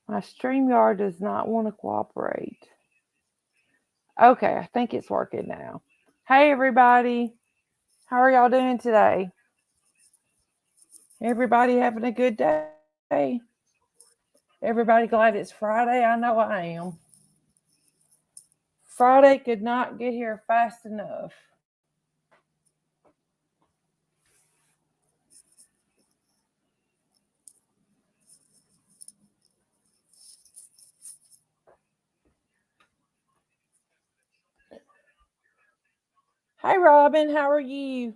My StreamYard does not want to cooperate. Okay, I think it's working now. Hey, everybody. How are y'all doing today? Everybody having a good day? Everybody glad it's Friday? I know I am. Friday could not get here fast enough. Hey, Robin, how are you?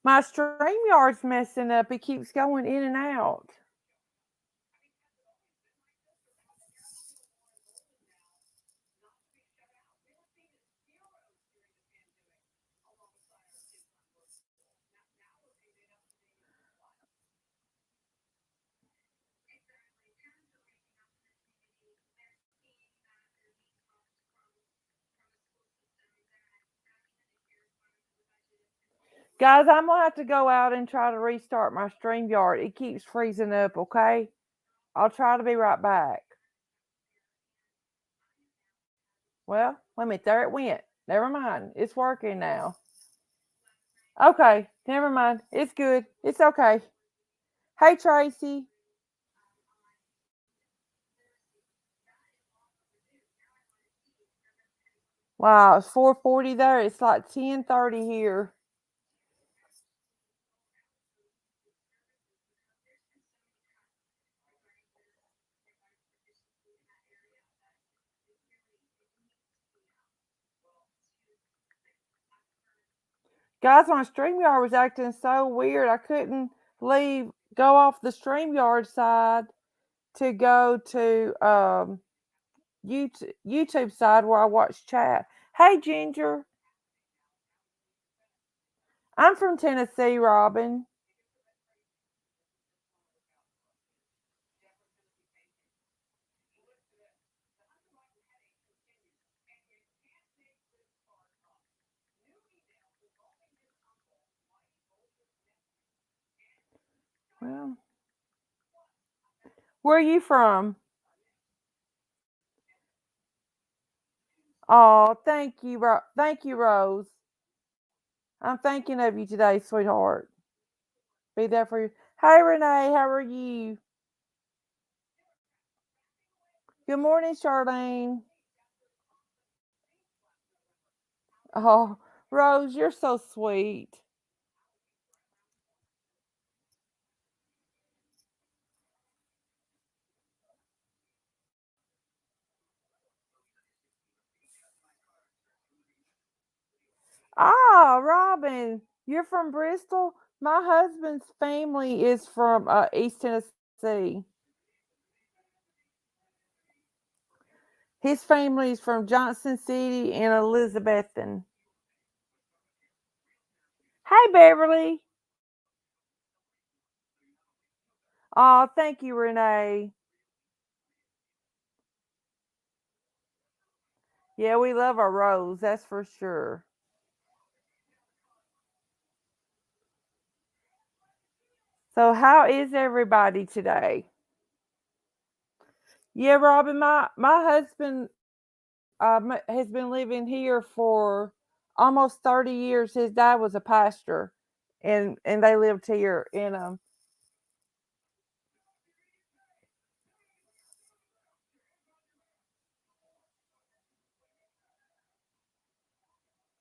My StreamYard's messing up. It keeps going in and out. Guys, I'm going to have to go out and try to restart my StreamYard. It keeps freezing up, okay? I'll try to be right back. Well, wait a minute. There it went. Never mind. It's working now. Okay, never mind. It's good. It's okay. Hey, Tracy. Wow, it's 4:40 there. It's like 10:30 here. Guys, my StreamYard was acting so weird. I couldn't go off the StreamYard side to go to YouTube side where I watch chat. Hey, Ginger. I'm from Tennessee, Robin. Well, where are you from? Oh, thank you, thank you, Rose. I'm thinking of you today, sweetheart. Be there for you. Hey, Renee, how are you? Good morning, Charlene. Oh, Rose, you're so sweet. Ah, Robin, you're from Bristol? My husband's family is from East Tennessee. His family is from Johnson City and Elizabethton. Hey, Beverly. Oh, thank you, Renee. Yeah, we love our Rose, that's for sure. So, how is everybody today? Yeah, Robin, my husband has been living here for almost 30 years. His dad was a pastor, and they lived here.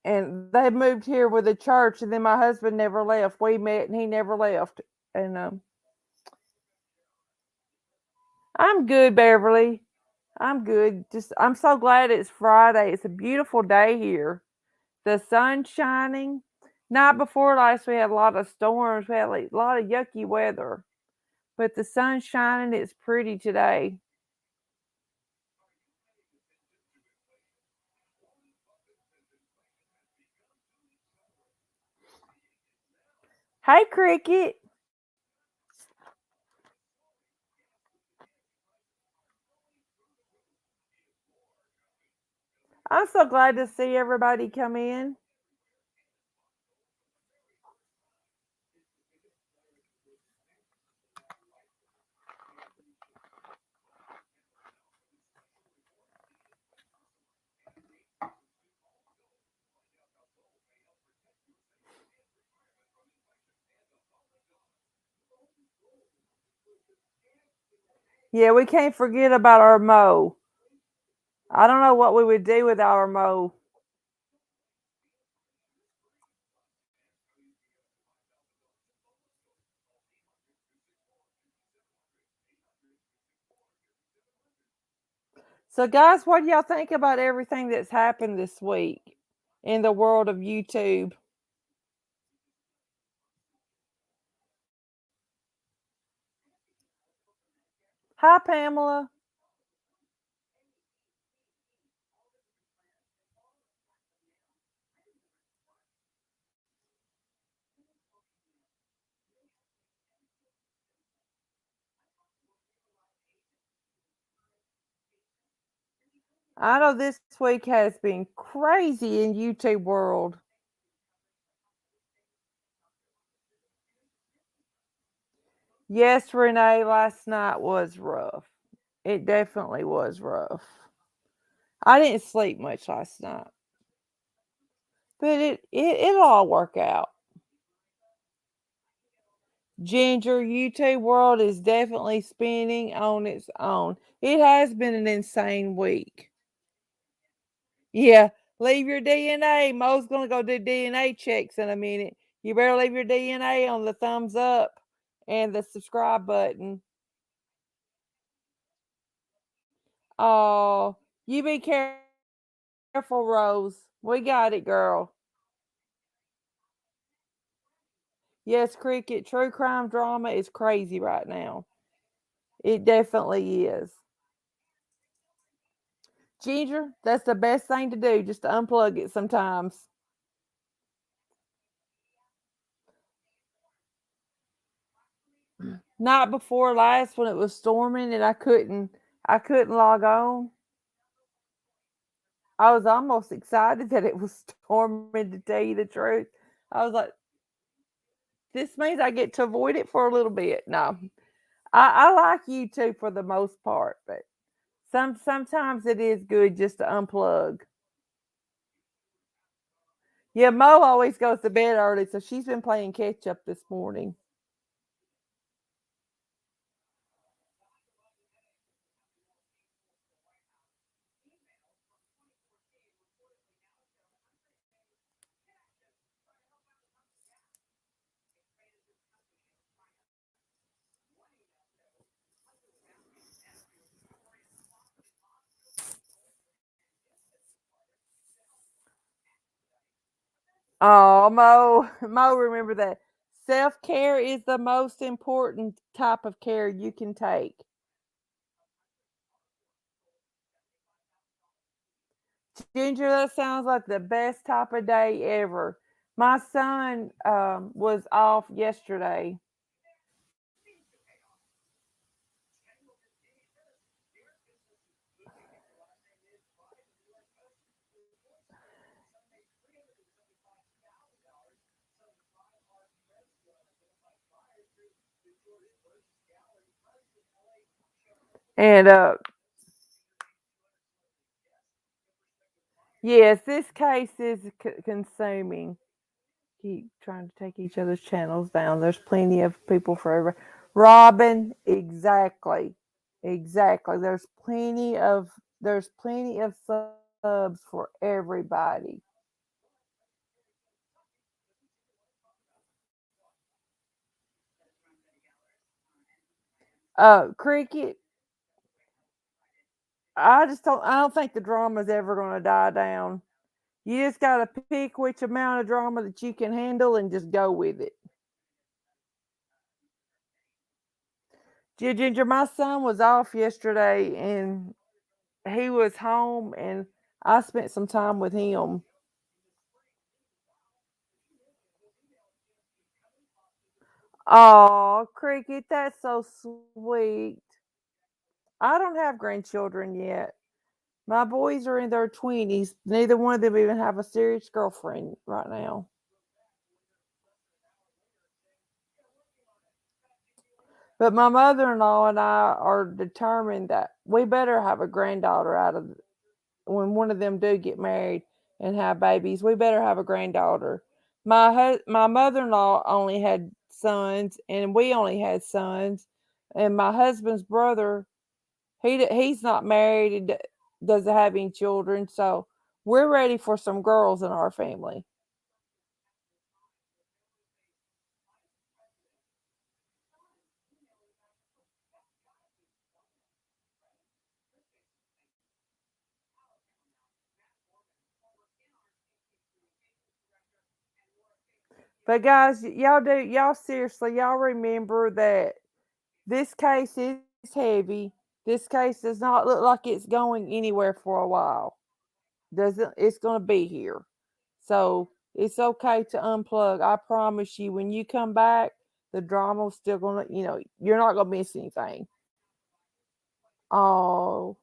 And they moved here with the church, and then my husband never left. We met, and he never left. And I'm good, Beverly. I'm good. Just I'm so glad it's Friday. It's a beautiful day here. The sun's shining. Night before last, we had a lot of storms. We had like, a lot of yucky weather, but the sun's shining. It's pretty today. Hey, Cricket. I'm so glad to see everybody come in. Yeah, we can't forget about our Mo. I don't know what we would do without our Mo. So, guys, what do y'all think about everything that's happened this week in the world of YouTube? Hi, Pamela. I know this week has been crazy in YouTube world. Yes, Renee, last night was rough. It definitely was rough. I didn't sleep much last night, but it'll all work out. Ginger, YouTube world is definitely spinning on its own. It has been an insane week. Yeah, leave your DNA. Mo's gonna go do DNA checks in a minute. You better leave your DNA on the thumbs up and the subscribe button. Oh, you be careful, Rose. We got it, girl. Yes, Cricket, true crime drama is crazy right now. It definitely is. Ginger, that's the best thing to do, just to unplug it sometimes. Night before last when it was storming and I couldn't log on. I was almost excited that it was storming, to tell you the truth. I was like, this means I get to avoid it for a little bit. No. I like YouTube for the most part, but sometimes it is good just to unplug. Yeah, Mo always goes to bed early, so she's been playing catch up this morning. Oh, Mo, Mo, remember that self care is the most important type of care you can take. Ginger, that sounds like the best type of day ever. My son was off yesterday, and yes, this case is consuming. Keep trying to take each other's channels down. There's plenty of people for Robin, exactly. Exactly. There's plenty of subs for everybody. Cricket, I don't think the drama's ever gonna die down. You just gotta pick which amount of drama that you can handle and just go with it. Ginger, my son was off yesterday and he was home and I spent some time with him. Oh, Cricket, that's so sweet. I don't have grandchildren yet. My boys are in their 20s. Neither one of them even have a serious girlfriend right now. But my mother-in-law and I are determined that we better have a granddaughter out of when one of them do get married and have babies. We better have a granddaughter. My mother-in-law only had sons, and we only had sons. And my husband's brother, he's not married and doesn't have any children, so we're ready for some girls in our family. But guys, y'all seriously, y'all remember that this case is heavy. This case does not look like it's going anywhere for a while. Doesn't It's going to be here. So it's okay to unplug. I promise you, when you come back, the drama's still going to, you're not going to miss anything. Oh,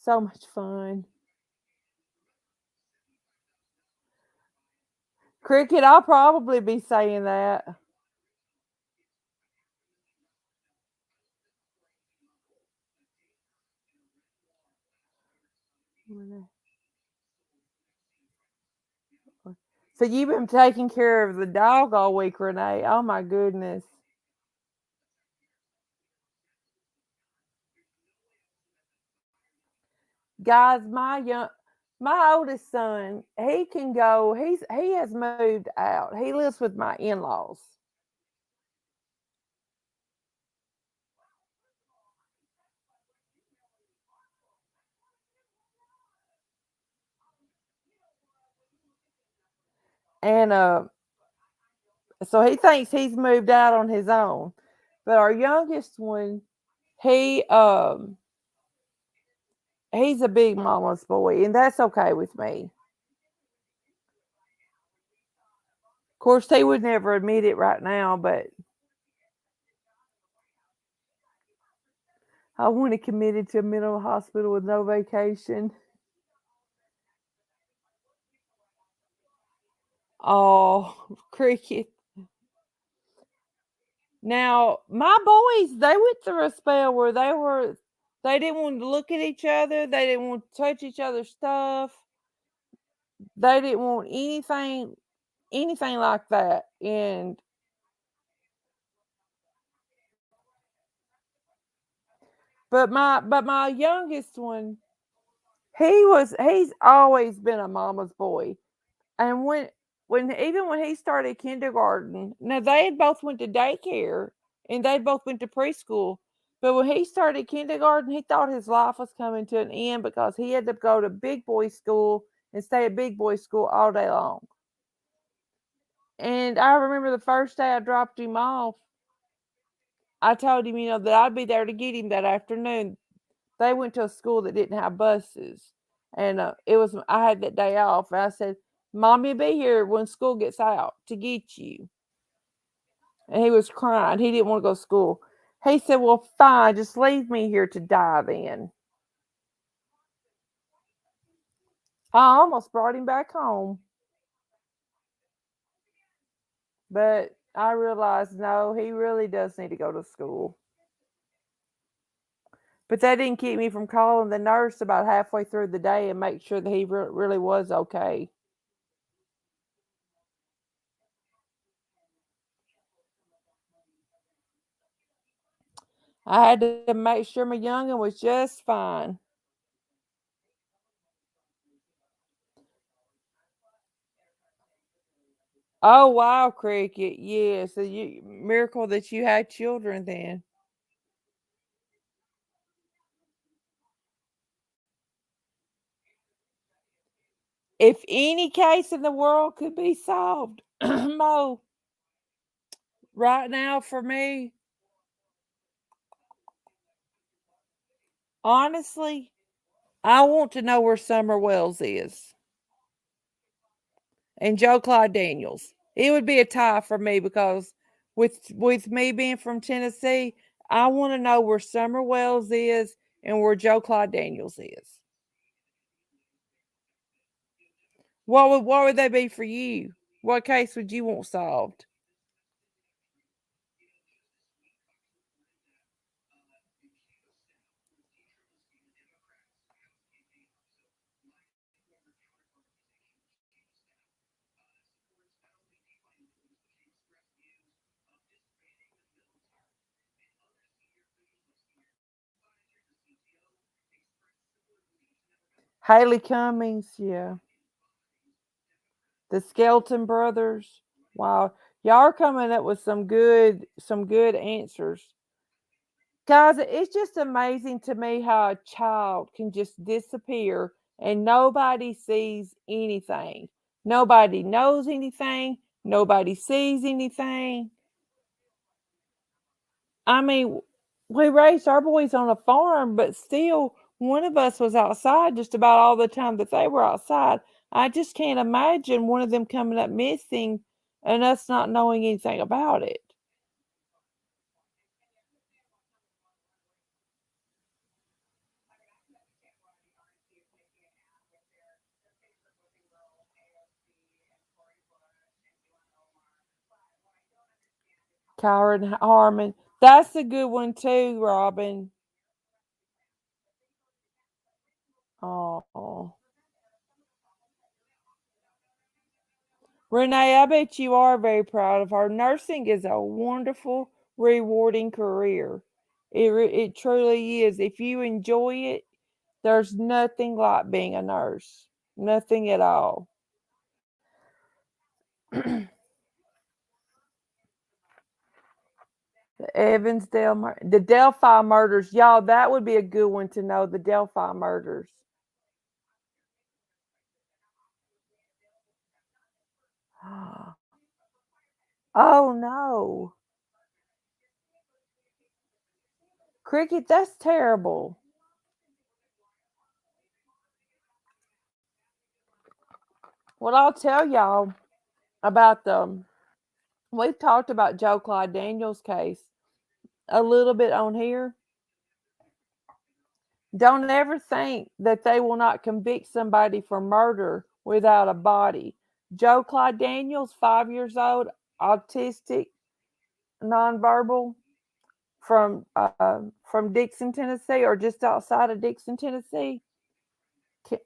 so much fun. Cricket, I'll probably be saying that. So you've been taking care of the dog all week, Renee. Oh my goodness. Guys, my oldest son, he can go, he has moved out. He lives with my in-laws. And so he thinks he's moved out on his own. But our youngest one, he he's a big mama's boy, and that's okay with me. Of course, he would never admit it right now, but I want to committed to a mental hospital with no vacation. Oh, cricket. Now, my boys, they went through a spell where they didn't want to look at each other, they didn't want to touch each other's stuff. They didn't want anything like that. But my youngest one, he's always been a mama's boy. And when he started kindergarten, now they had both went to daycare and they both went to preschool. But when he started kindergarten, he thought his life was coming to an end because he had to go to big boy school and stay at big boy school all day long. And I remember the first day I dropped him off, I told him, that I'd be there to get him that afternoon. They went to a school that didn't have buses, and I had that day off. And I said, "Mommy, be here when school gets out to get you." And he was crying. He didn't want to go to school. He said, "Well, fine, just leave me here to die then." I almost brought him back home, but I realized no, he really does need to go to school. But that didn't keep me from calling the nurse about halfway through the day and make sure that he really was okay. I had to make sure my youngin was just fine. Oh wow, cricket. Yeah, so you miracle that you had children then. If any case in the world could be solved, Mo, right now for me, honestly, I want to know where Summer Wells is and Joe Clyde Daniels. It would be a tie for me because with me being from Tennessee, I want to know where Summer Wells is and where Joe Clyde Daniels is. What would they be for you? What case would you want solved? Haley Cummings, yeah. The Skelton Brothers. Wow. Y'all are coming up with some good answers. Guys, it's just amazing to me how a child can just disappear and nobody sees anything. Nobody knows anything. Nobody sees anything. I mean, we raised our boys on a farm, but still, one of us was outside just about all the time that they were outside. I just can't imagine one of them coming up missing and us not knowing anything about it. Kyron Harmon. That's a good one too, Robin. Oh. Renee, I bet you are very proud of her. Nursing is a wonderful, rewarding career. It truly is. If you enjoy it, there's nothing like being a nurse. Nothing at all. The the Delphi murders. Y'all, that would be a good one to know. The Delphi murders. Oh no. Cricket, that's terrible. Well, I'll tell y'all about we've talked about Joe Clyde Daniels' case a little bit on here. Don't ever think that they will not convict somebody for murder without a body. Joe Clyde Daniels, 5 years old, autistic, nonverbal, from Dixon, Tennessee, or just outside of Dixon, Tennessee.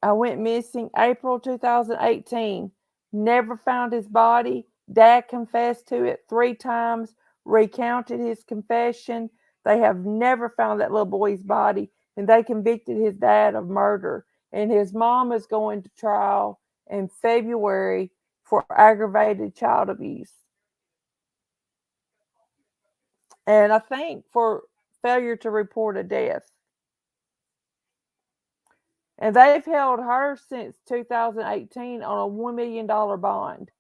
I went missing April 2018. Never found his body. Dad confessed to it 3 times, recounted his confession. They have never found that little boy's body, and they convicted his dad of murder. And his mom is going to trial in February for aggravated child abuse. And I think for failure to report a death. And they've held her since 2018 on a $1 million bond.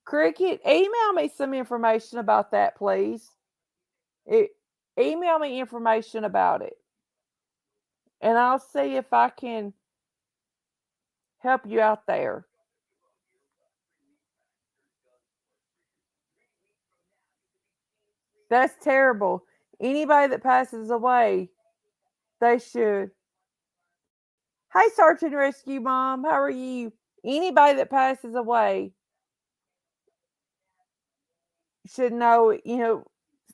Cricket, email me some information about that, please. It, email me information about it, and I'll see if I can help you out there. That's terrible. Anybody that passes away, they should. Hey, search and rescue mom, how are you? Anybody that passes away should know,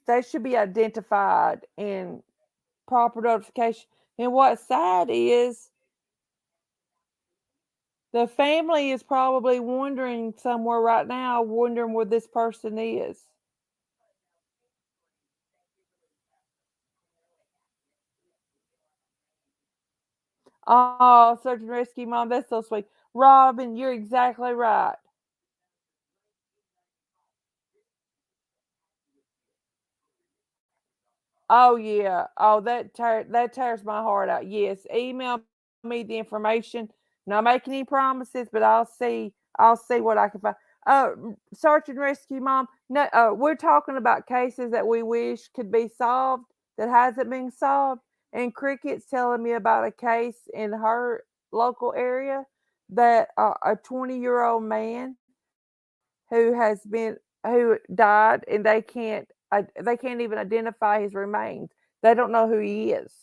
they should be identified and proper notification. And what's sad is the family is probably wondering somewhere right now, wondering where this person is. Oh, search and rescue mom, that's so sweet. Robin, you're exactly right. Oh yeah. Oh, that tears my heart out. Yes, email me the information. Not making any promises, but I'll see what I can find. Search and rescue mom. No, we're talking about cases that we wish could be solved that hasn't been solved. And Cricket's telling me about a case in her local area that a 20-year-old man who has been who died, and they can't even identify his remains. They don't know who he is.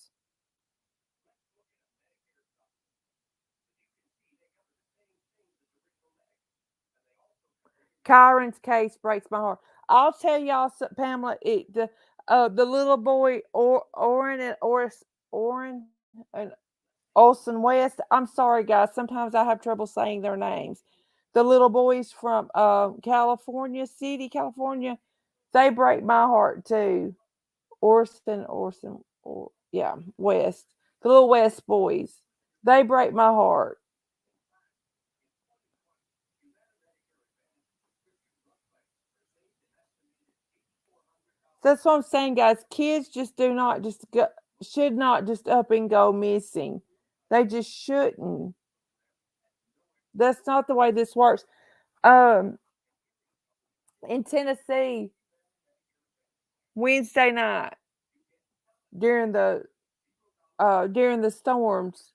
Kyron's case breaks my heart. I'll tell y'all, Pamela. The little boy, Oren and Oren and Olsen West. I'm sorry, guys. Sometimes I have trouble saying their names. The little boys from California City, California. They break my heart too. Orson, yeah, West. The little West boys. They break my heart. That's what I'm saying, guys. Kids just do not just go, should not just up and go missing. They just shouldn't. That's not the way this works. Um, in Tennessee, Wednesday night during the storms.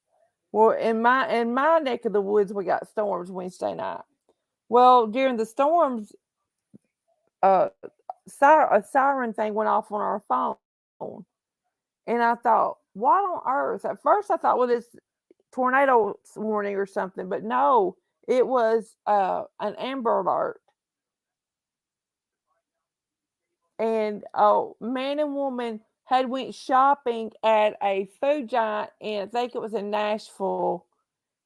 Well, in my neck of the woods, we got storms Wednesday night. Well, during the storms, uh, a siren thing went off on our phone, and I thought, what on earth? At first, I thought, well, this tornado warning or something, but no, it was an Amber Alert. And man and woman had went shopping at a food giant, and I think it was in Nashville,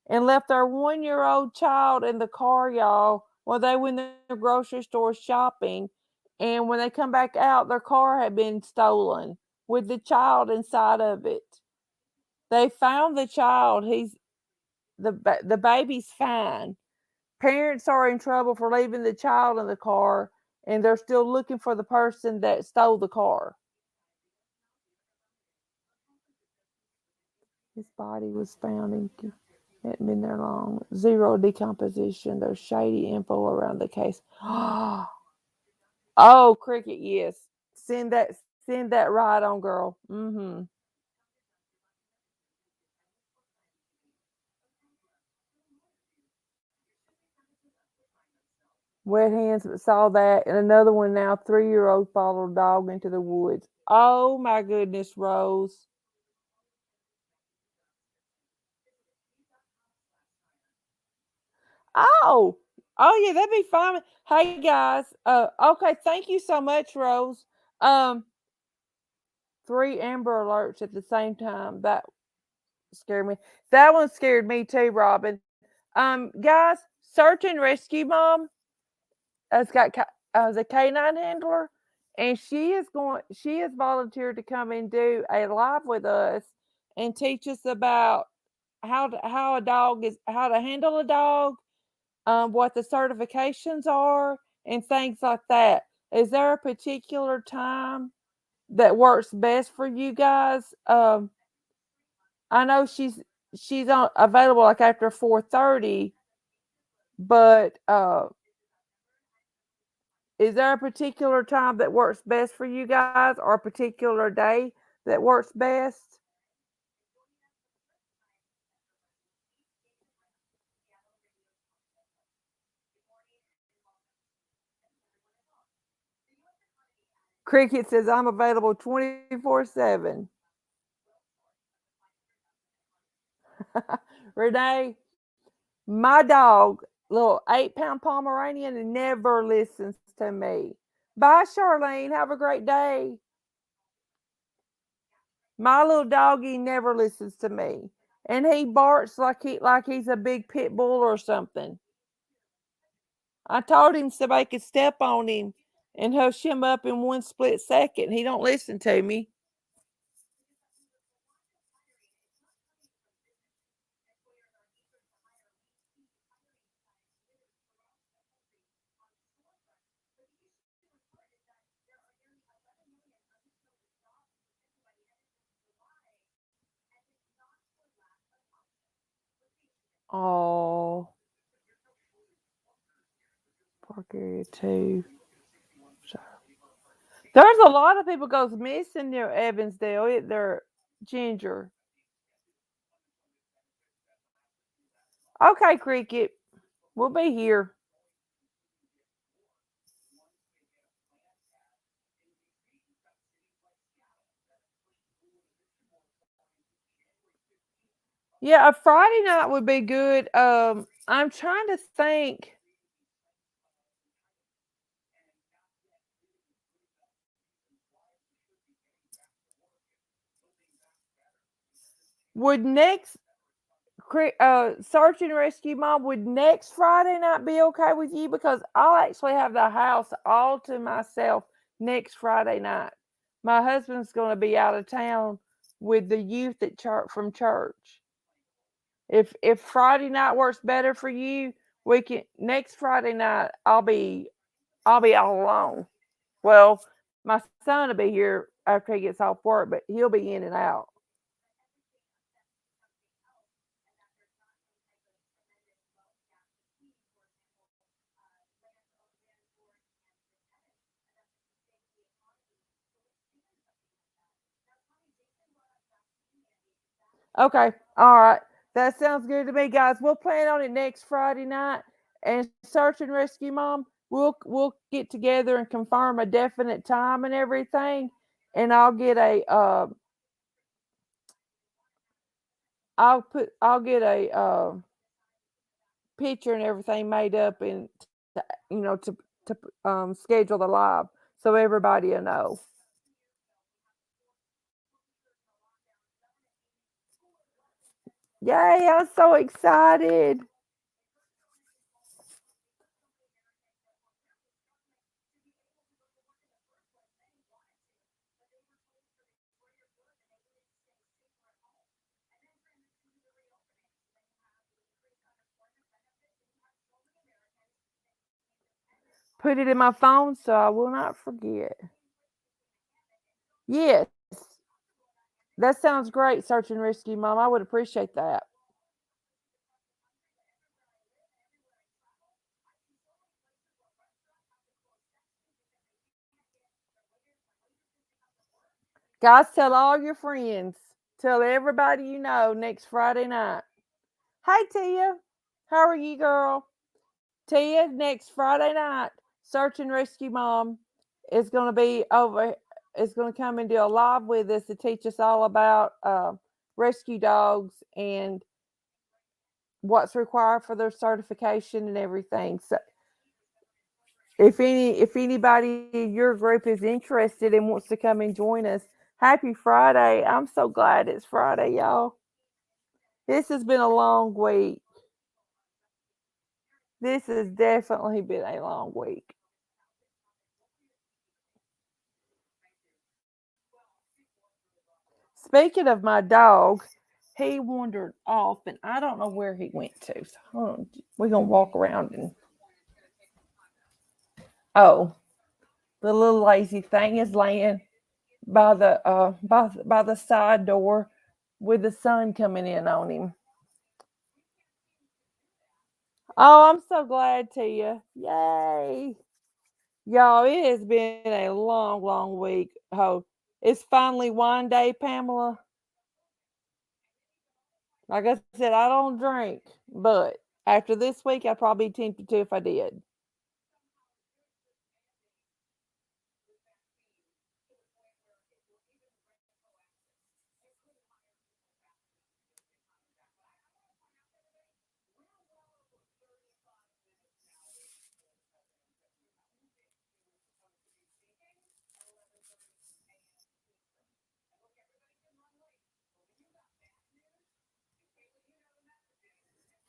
and left their 1-year-old child in the car, y'all, while they went in the grocery store shopping. And when they come back out, their car had been stolen with the child inside of it. They found the child. The baby's fine. Parents are in trouble for leaving the child in the car, and they're still looking for the person that stole the car. His body was found in hadn't been there long. Zero decomposition. There's shady info around the case. Oh, Cricket, yes. Send that send that right on, girl. Mm-hmm. Wet hands saw that, and another one now. 3-year-old followed dog into the woods. Oh my goodness, Rose. Oh, oh yeah, that'd be fine. Hey guys, okay, thank you so much, Rose. Um, three Amber Alerts at the same time. That scared me. That one scared me too, Robin. Guys, search and rescue mom has got as a canine handler, and She has volunteered to come and do a live with us and teach us about how to handle a dog, what the certifications are, and things like that. Is there a particular time that works best for you guys? I know she's on available like after 4:30, but is there a particular time that works best for you guys, or a particular day that works best? Cricket says I'm available 24/7. Renee, my dog, little 8-pound Pomeranian, never listens to me. Bye, Charlene. Have a great day. My little doggy never listens to me. And he barks like he's a big pit bull or something. I told him somebody could step on him and hush him up in one split second. He don't listen to me. Oh, park area too. So there's a lot of people goes missing near Evansdale. They're Ginger. Okay, Cricket. We'll be here. Yeah, a Friday night would be good. I'm trying to think. Would next search and rescue mom, would next Friday night be okay with you? Because I'll actually have the house all to myself next Friday night. My husband's going to be out of town with the youth at church from church. If Friday night works better for you, we can next Friday night I'll be all alone. Well, my son will be here after he gets off work, but he'll be in and out. Okay. All right. That sounds good to me, guys. We'll plan on it next Friday night. And search and rescue mom, we'll get together and confirm a definite time and everything. And I'll get a picture and everything made up and to, to schedule the live so everybody will know. Yay! I'm so excited. Put it in my phone so I will not forget. Yes, that sounds great, search and rescue, mom. I would appreciate that. Guys, tell all your friends. Tell everybody you know next Friday night. Hey, Tia. How are you, girl? Tia, next Friday night, Search and Rescue Mom is going to be over, is going to come and do a live with us to teach us all about rescue dogs and what's required for their certification and everything. So if anybody in your group is interested and wants to come and join us, happy Friday. I'm so glad it's Friday, y'all. This has been a long week. This has definitely been a long week. Speaking of my dog, he wandered off and I don't know where he went to. So hold on. We're gonna walk around and oh, the little lazy thing is laying by the side door with the sun coming in on him. Oh, I'm so glad to you. Yay. Y'all, it has been a long, long week. Oh, it's finally wine day, Pamela. Like I said, I don't drink, but after this week, I'd probably be tempted to if I did.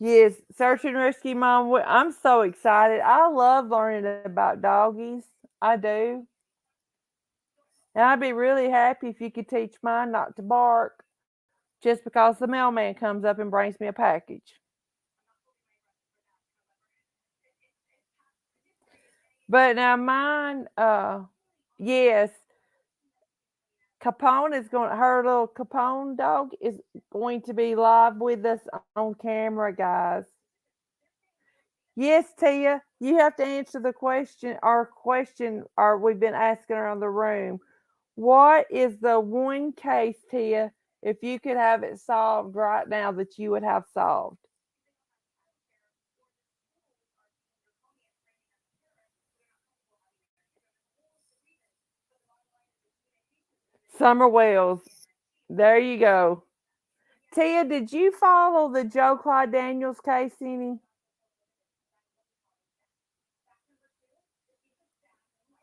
Yes, search and rescue mom. I'm so excited. I love learning about doggies. I do. And I'd be really happy if you could teach mine not to bark just because the mailman comes up and brings me a package. But now mine, yes, Capone is going. Her little Capone dog is going to be live with us on camera, guys. Yes, Tia, you have to answer the question. Our question, or we've been asking around the room. What is the one case, Tia, if you could have it solved right now that you would have solved? Summer Wells. There you go. Tia, did you follow the Joe Clyde Daniels case any?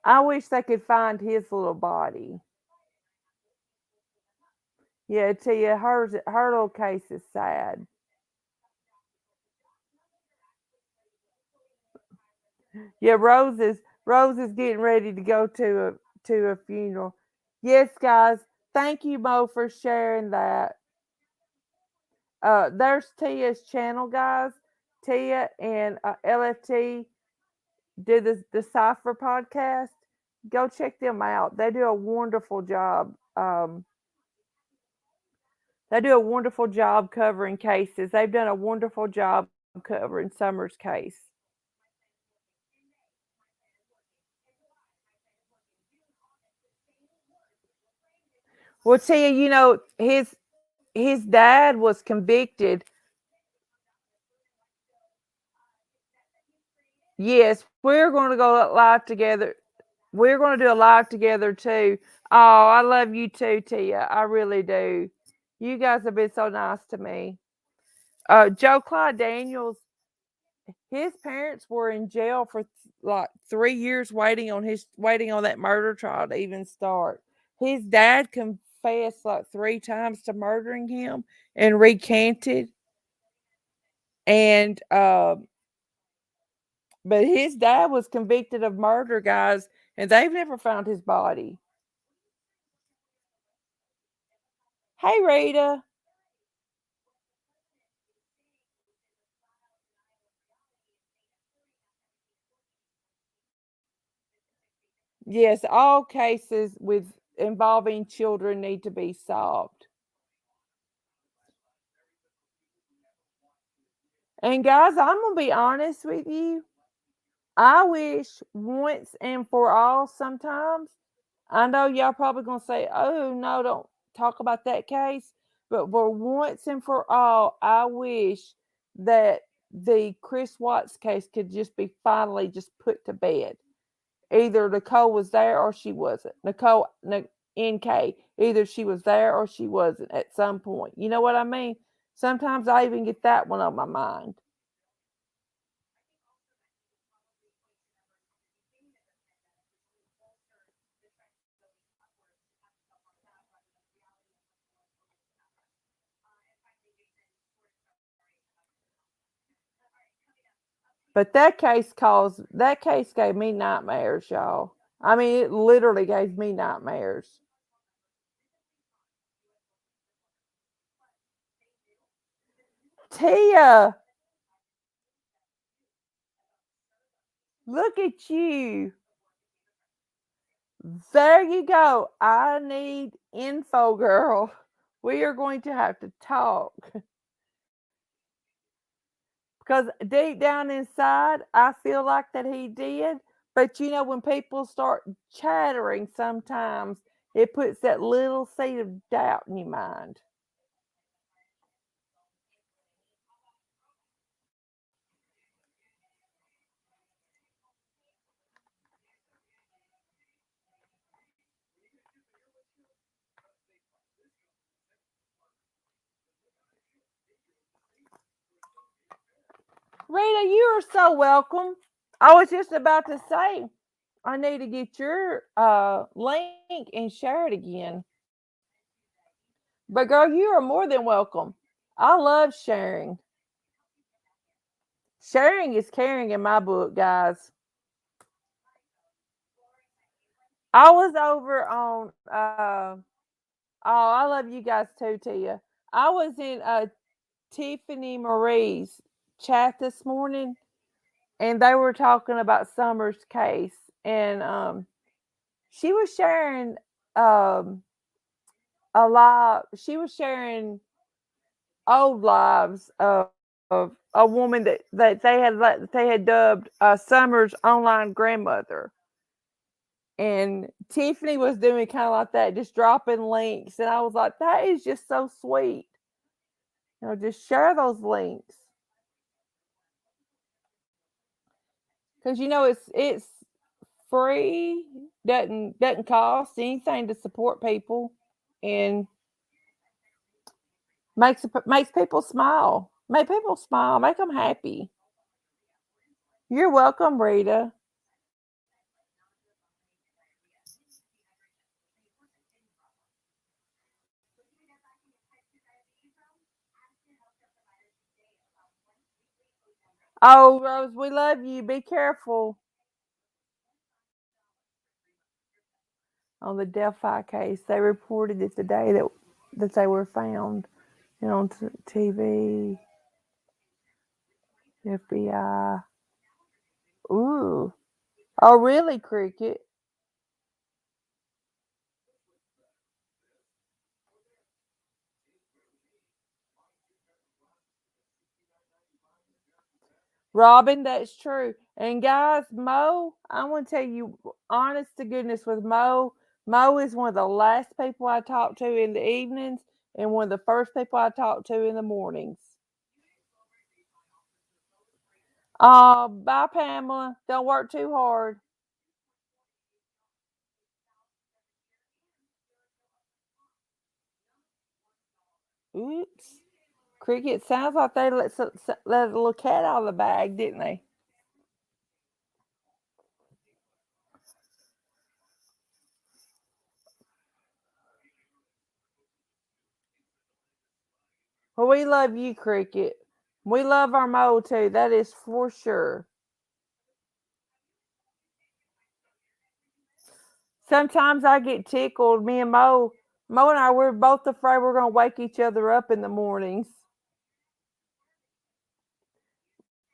I wish they could find his little body. Yeah, Tia, her little case is sad. Yeah, Rose is getting ready to go to a funeral. Yes, guys. Thank you, Mo, for sharing that. There's Tia's channel, guys. Tia and LFT do the Decipher podcast. Go check them out. They do a wonderful job. They do a wonderful job covering cases. They've done a wonderful job covering Summer's case. Well, Tia, his dad was convicted. Yes, we're going to go live together. We're going to do a live together too. Oh, I love you too, Tia. I really do. You guys have been so nice to me. Joe Clyde Daniels, his parents were in jail for like 3 years waiting on that murder trial to even start. His dad confessed like 3 times to murdering him and recanted. And but his dad was convicted of murder, guys, and they've never found his body. Hey, Rita. Yes, all cases with involving children need to be solved. And guys, I'm gonna be honest with you. I wish once and for all sometimes. I know y'all probably gonna say, "Oh no, don't talk about that case." But for once and for all, I wish that the Chris Watts case could just be finally just put to bed. Either Nicole was there or she wasn't. NK, either she was there or she wasn't at some point. You know what I mean? Sometimes I even get that one on my mind. But that case gave me nightmares, y'all. I mean, it literally gave me nightmares. Tia, look at you. There you go. I need info, girl. We are going to have to talk because deep down inside, I feel like that he did. But when people start chattering, sometimes it puts that little seed of doubt in your mind. Rita, you are so welcome. I was just about to say, I need to get your link and share it again. But girl, you are more than welcome. I love sharing. Sharing is caring in my book, guys. I was over on oh, I love you guys too, Tia. I was in Tiffany Marie's chat this morning and they were talking about Summer's case and she was sharing um she was sharing old lives of a woman that they had dubbed Summer's online grandmother. And Tiffany was doing kind of like that, just dropping links. And I was like, that is just so sweet. Just share those links. Because it's free, doesn't cost anything to support people. And Makes people smile. Make people smile. Make them happy. You're welcome, Rita. Oh, Rose, we love you. Be careful on the Delphi case. They reported it the day that they were found, on TV, FBI. Ooh. Oh, really, Cricket? Robin, that's true. And guys, Mo, I want to tell you, honest to goodness, with Mo, Mo is one of the last people I talk to in the evenings and one of the first people I talk to in the mornings. Bye, Pamela. Don't work too hard. Oops. Cricket, sounds like they let a little cat out of the bag, didn't they? Well, we love you, Cricket. We love our Mo too. That is for sure. Sometimes I get tickled. Me and Mo and I, we're both afraid we're going to wake each other up in the mornings,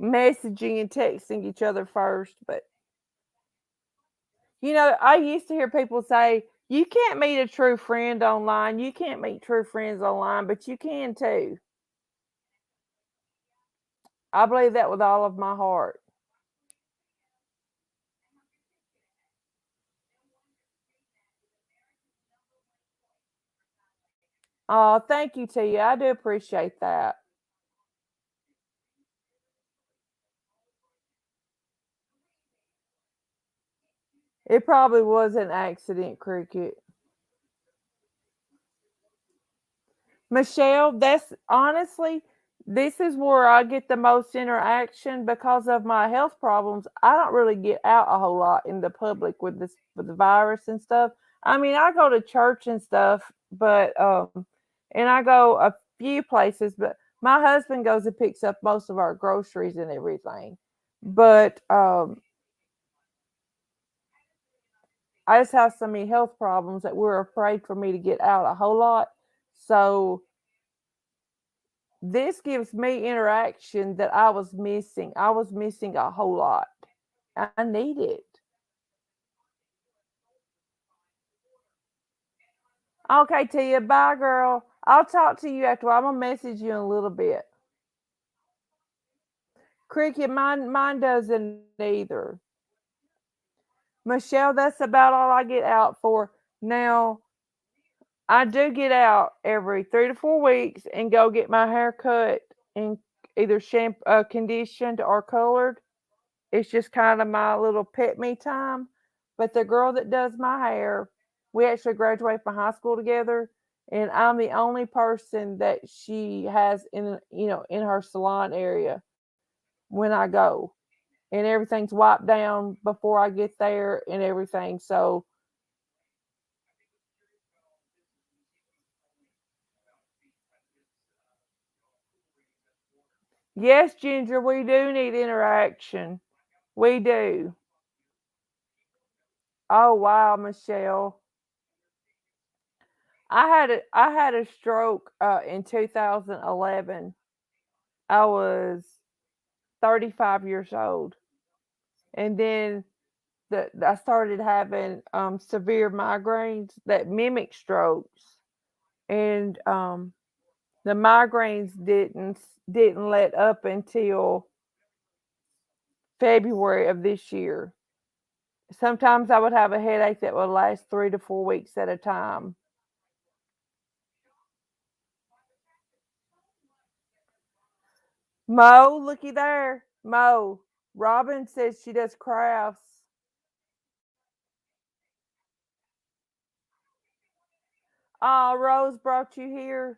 messaging and texting each other first. But, I used to hear people say, you can't meet a true friend online. You can't meet true friends online, but you can too. I believe that with all of my heart. Oh, thank you, Tia. I do appreciate that. It probably was an accident, Cricket. Michelle, that's honestly, this is where I get the most interaction because of my health problems. I don't really get out a whole lot in the public with the virus and stuff. I mean, I go to church and stuff, but and I go a few places, but my husband goes and picks up most of our groceries and everything. But I just have so many health problems that we're afraid for me to get out a whole lot. So this gives me interaction that I was missing. I was missing a whole lot. I need it. Okay, Tia, bye, girl. I'll talk to you after. I'm gonna message you in a little bit. Cricket, mine doesn't either. Michelle, that's about all I get out for. Now, I do get out every 3 to 4 weeks and go get my hair cut and either conditioned or colored. It's just kind of my little pet me time. But the girl that does my hair, we actually graduated from high school together, and I'm the only person that she has in her salon area when I go, and everything's wiped down before I get there and everything. So yes, Ginger, we do need interaction. We do. Oh wow, Michelle. I had a stroke in 2011. I was 35 years old. And then I started having severe migraines that mimic strokes. And the migraines didn't let up until February of this year. Sometimes I would have a headache that would last 3 to 4 weeks at a time. Mo, looky there. Mo. Robin says she does crafts. Oh, Rose brought you here.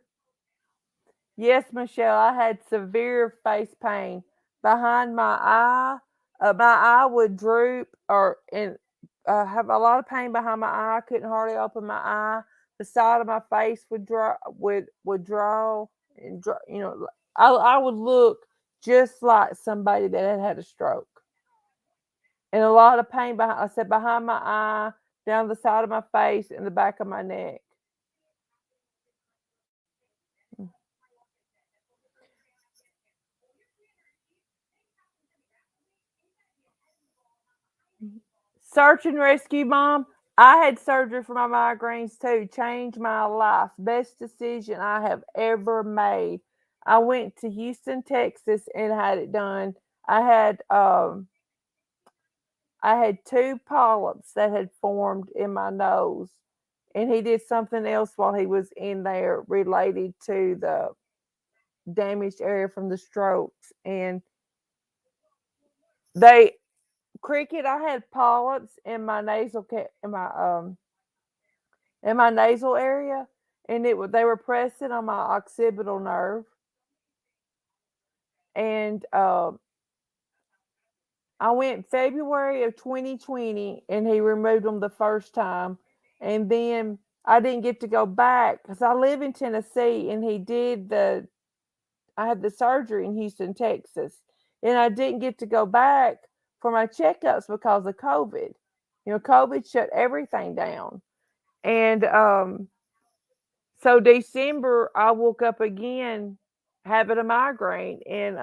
Yes, Michelle, I had severe face pain behind my eye. My eye would droop and have a lot of pain behind my eye. I couldn't hardly open my eye. The side of my face would draw and draw. I would look just like somebody that had had a stroke, and a lot of pain behind. I said behind my eye, down the side of my face, and the back of my neck. Search and rescue, mom. I had surgery for my migraines too. Changed my life. Best decision I have ever made. I went to Houston, Texas, and had it done. I had um, I had two polyps that had formed in my nose, and he did something else while he was in there related to the damaged area from the strokes. And they cricket. I had polyps in my nasal area, and they were pressing on my occipital nerve, and I went February of 2020, and he removed them the first time, and then I didn't get to go back because I live in Tennessee, and he did the I had the surgery in Houston, Texas, and I didn't get to go back for my checkups because of COVID. COVID shut everything down, and so December, I woke up again having a migraine, and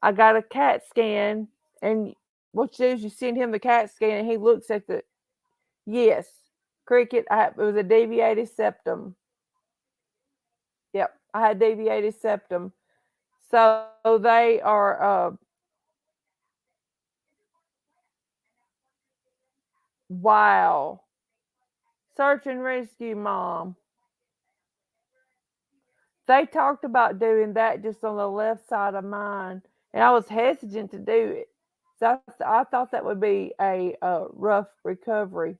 I got a CAT scan. And what you do is you send him the CAT scan, and he looks at the yes, cricket. It was a deviated septum. Yep, I had deviated septum. So they are wow. Search and rescue, mom. They talked about doing that just on the left side of mine, and I was hesitant to do it. So I thought that would be a rough recovery.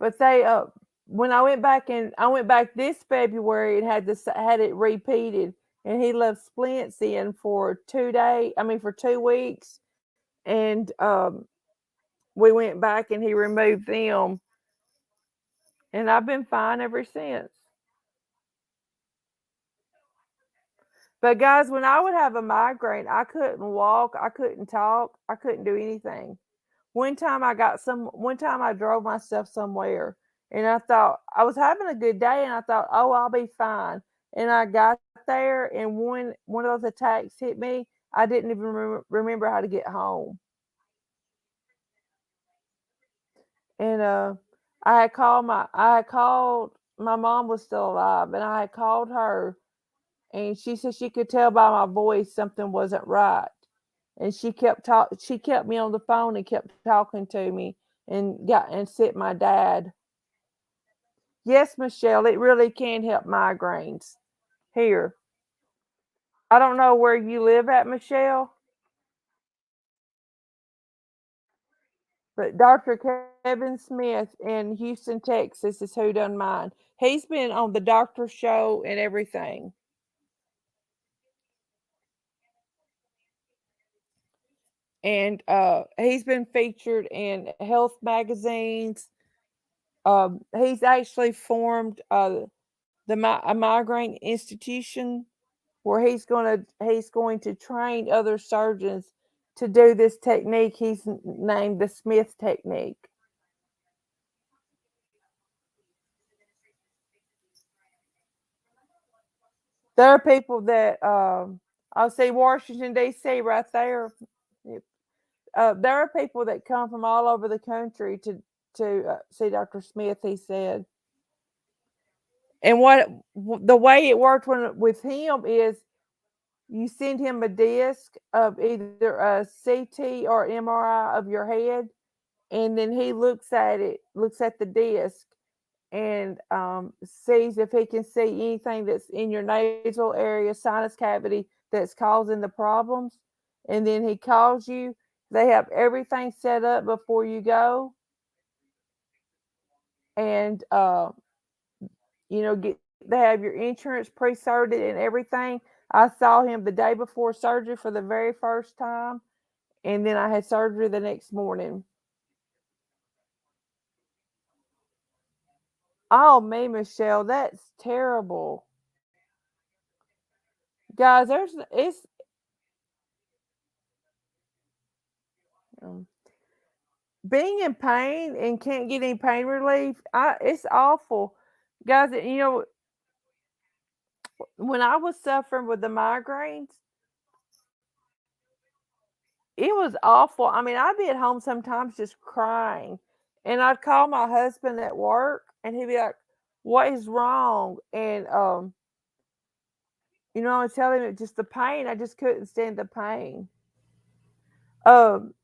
But when I went back this February and had it repeated, and he left splints in for 2 days. I mean for 2 weeks, and we went back and he removed them, and I've been fine ever since. But guys, when I would have a migraine, I couldn't walk, I couldn't talk, I couldn't do anything. One time I drove myself somewhere, and I thought I was having a good day, and I thought, "Oh, I'll be fine." And I got there, and one of those attacks hit me. I didn't even remember how to get home. And I had called my mom was still alive, and I had called her, and she said she could tell by my voice something wasn't right. And she kept me on the phone and kept talking to me, and sent my dad. Yes, Michelle, it really can help migraines. Here, I don't know where you live at, Michelle, but Dr. Kevin Smith in Houston, Texas is who done mine. He's been on the doctor show and everything. And he's been featured in health magazines. He's actually formed a migraine institution where he's going to train other surgeons to do this technique he's named the Smith technique. There are people that I'll see Washington D.C. right there. Yep. There are people that come from all over the country to see Dr. Smith. He said, and the way it worked with him is you send him a disc of either a CT or MRI of your head, and then he looks at the disc, and sees if he can see anything that's in your nasal area, sinus cavity that's causing the problems. And then he calls you. They have everything set up before you go, and get they have your insurance pre-sorted and everything. I saw him the day before surgery for the very first time, and then I had surgery the next morning. Oh, me, Michelle, that's terrible. Guys, there's it's um, being in pain and can't get any pain relief. It's awful, guys. When I was suffering with the migraines, it was awful. I mean, I'd be at home sometimes just crying, and I'd call my husband at work, and he'd be like, "What is wrong?" And I was telling him just the pain. I just couldn't stand the pain. Um,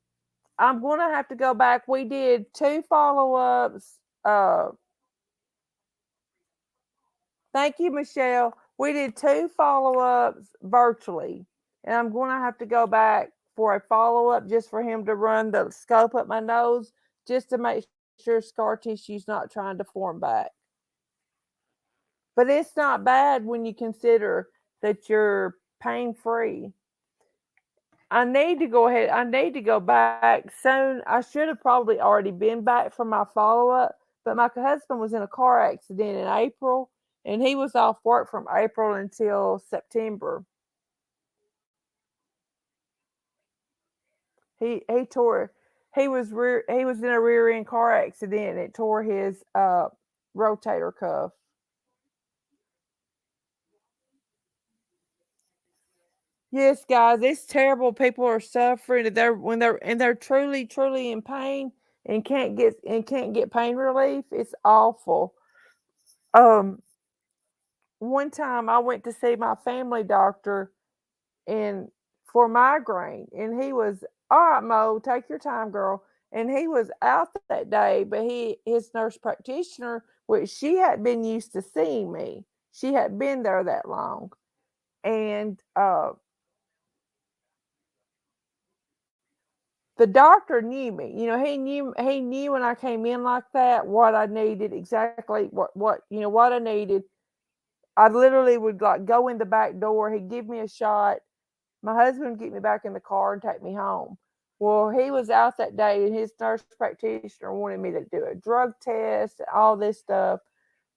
I'm gonna have to go back. We did 2 follow-ups. Thank you, Michelle. We did 2 follow-ups virtually, and I'm gonna have to go back for a follow-up just for him to run the scope up my nose just to make sure scar tissue's not trying to form back. But it's not bad when you consider that you're pain-free. I need to go back soon. I should have probably already been back from my follow-up, but my husband was in a car accident in April, and he was off work from April until September. He tore he was in a rear end car accident and it tore his rotator cuff. Yes, guys, it's terrible. People are suffering. They're truly, truly in pain and can't get pain relief. It's awful. Um, One time I went to see my family doctor and for migraine, and he was all right, Mo, take your time, girl. And he was out that day, but his nurse practitioner, which she had been used to seeing me, she hadn't been there that long, and the doctor knew me. He knew when I came in like that what I needed exactly what I needed. I literally would like go in the back door. He'd give me a shot. My husband would get me back in the car and take me home. Well, he was out that day, and his nurse practitioner wanted me to do a drug test and all this stuff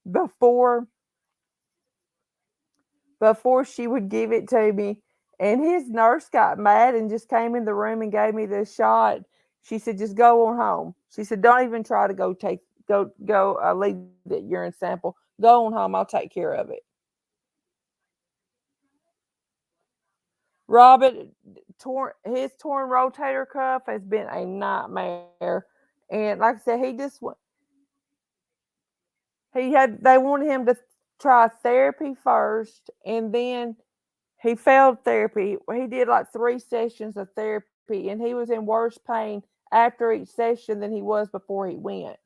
before before she would give it to me. And his nurse got mad and just came in the room and gave me this shot. She said, "Just go on home." She said, "Don't even try to leave the urine sample. Go on home. I'll take care of it." Robert torn rotator cuff has been a nightmare, and like I said, they wanted him to try therapy first, and then he failed therapy. He did like 3 sessions of therapy, and he was in worse pain after each session than he was before he went.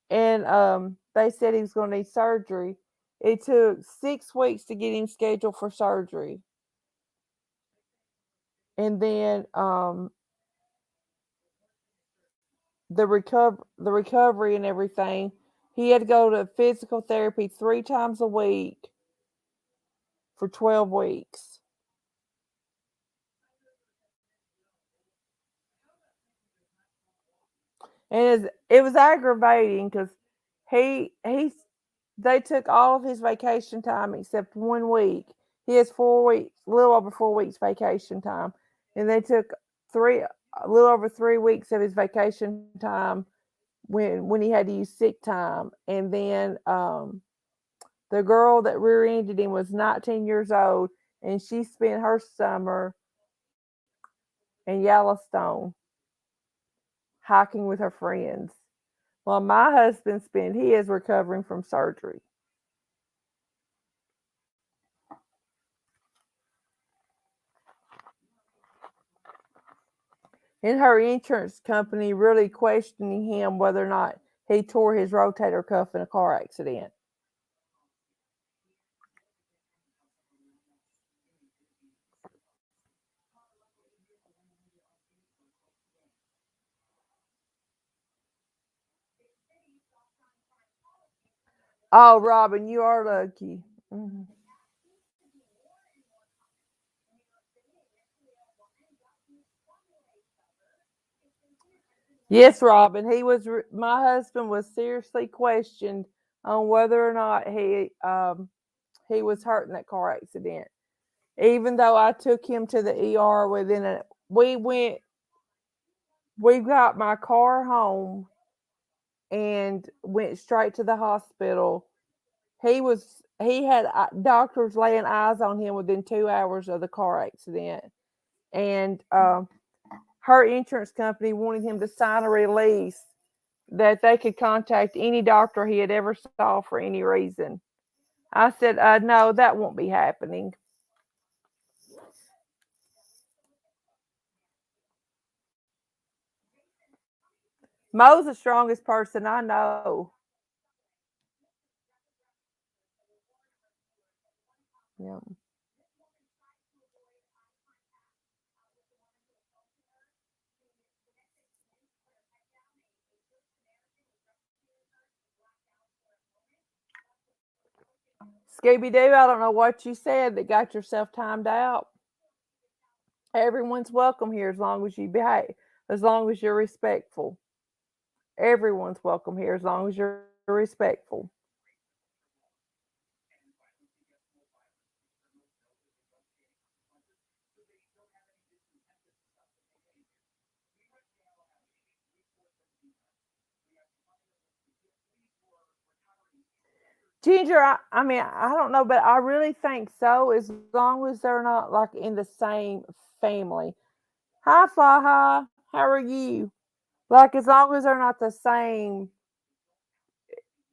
And they said he was going to need surgery. It took 6 weeks to get him scheduled for surgery, and then the recovery and everything. He had to go to physical therapy 3 times a week for 12 weeks. And it was aggravating because he they took all of his vacation time except 1 week. He has 4 weeks, a little over 4 weeks vacation time, and they took a little over 3 weeks of his vacation time when he had to use sick time. And then the girl that rear-ended him was 19 years old, and she spent her summer in Yellowstone hiking with her friends. Well, my husband spent he is recovering from surgery. And her insurance company really questioning him whether or not he tore his rotator cuff in a car accident. Oh, Robin, you are lucky. Mhm. Yes, Robin. My husband was seriously questioned on whether or not he was hurt in that car accident. Even though I took him to the ER we went we got my car home and went straight to the hospital. He had doctors laying eyes on him within 2 hours of the car accident, and her insurance company wanted him to sign a release that they could contact any doctor he had ever saw for any reason. I said, no, that won't be happening. Mo's the strongest person I know. Yeah. Scooby Doo, I don't know what you said that got yourself timed out. Everyone's welcome here as long as you behave, as long as you're respectful. Everyone's welcome here as long as you're respectful. Ginger, I mean, I don't know, but I really think so, as long as they're not like in the same family. Hi, Fly High. How are you? Like, as long as they're not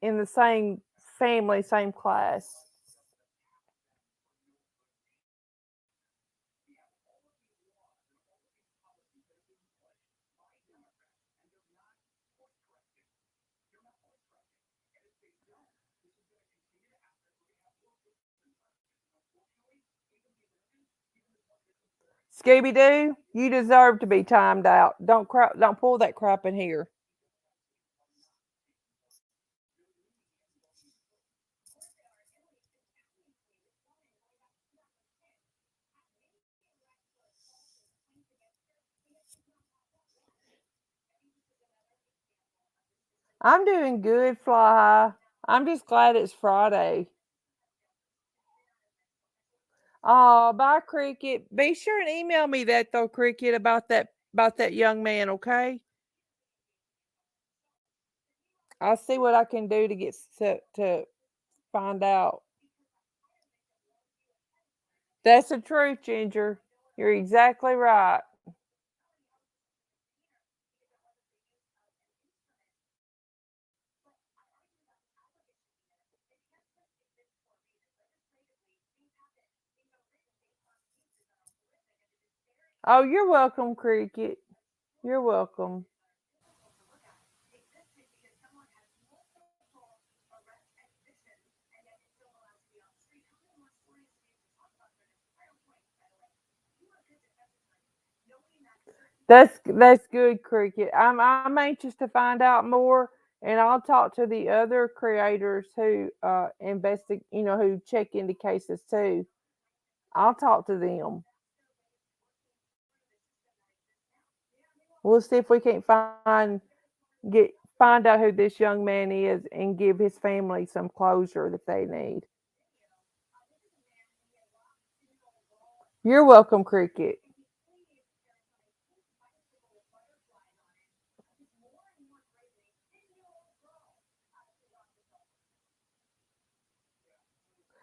in the same family, same class. Scooby Doo, you deserve to be timed out. Don't pull that crap in here. I'm doing good, Fly High. I'm just glad it's Friday. Oh, bye, Cricket. Be sure and email me that though, Cricket, about that young man, okay? I'll see what I can do to to find out. That's the truth, Ginger. You're exactly right. Oh, you're welcome, Cricket. You're welcome. That's good, Cricket. I'm anxious to find out more, and I'll talk to the other creators who investigate, who check into cases too. I'll talk to them. We'll see if we can't get find out who this young man is and give his family some closure that they need. You're welcome, Cricket.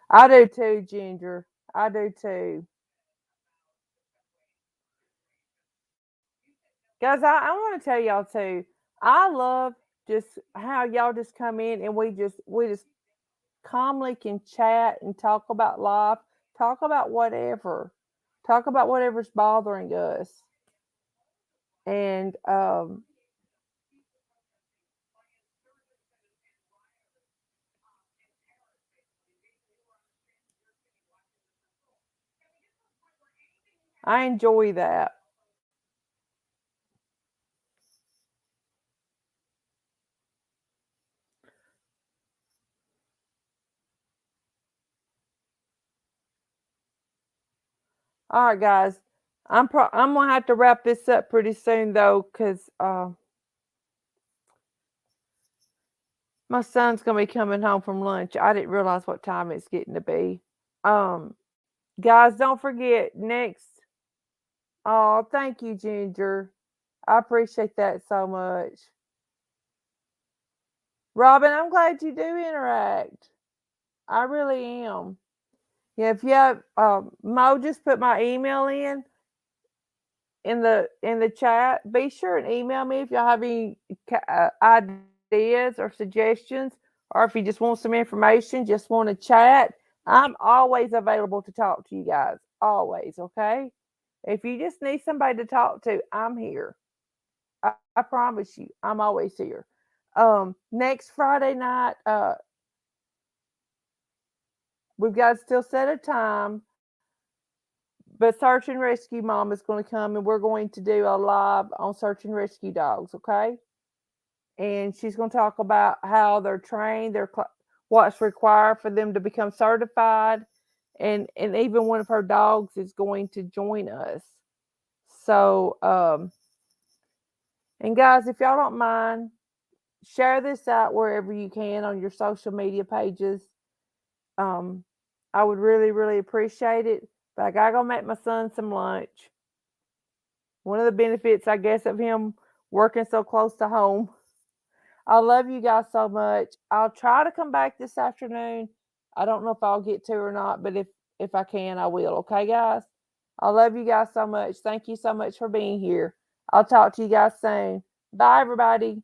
I do too, Ginger. I do too. Guys, I want to tell y'all too. I love just how y'all just come in and we just calmly can chat and talk about life, talk about whatever, talk about whatever's bothering us. And I enjoy that. All right, guys. I'm gonna have to wrap this up pretty soon though, cause my son's gonna be coming home from lunch. I didn't realize what time it's getting to be. Um, guys, don't forget next. Oh, thank you, Ginger. I appreciate that so much. Robin, I'm glad you do interact. I really am. Yeah, if you have Mo, just put my email in the chat. Be sure and email me if y'all have any ideas or suggestions, or if you just want some information, just want to chat. I'm always available to talk to you guys. Always, okay? If you just need somebody to talk to, I'm here. I promise you, I'm always here. Next Friday night, we've got to still set a time, but Search and Rescue Mom is going to come and we're going to do a live on Search and Rescue dogs, okay? And she's going to talk about how they're trained, what's required for them to become certified, and even one of her dogs is going to join us. So, and guys, if y'all don't mind, share this out wherever you can on your social media pages. Um, I would really, really appreciate it. But I gotta go make my son some lunch. One of the benefits, I guess, of him working so close to home. I love you guys so much. I'll try to come back this afternoon. I don't know if I'll get to or not, but if I can, I will. Okay, guys. I love you guys so much. Thank you so much for being here. I'll talk to you guys soon. Bye, everybody.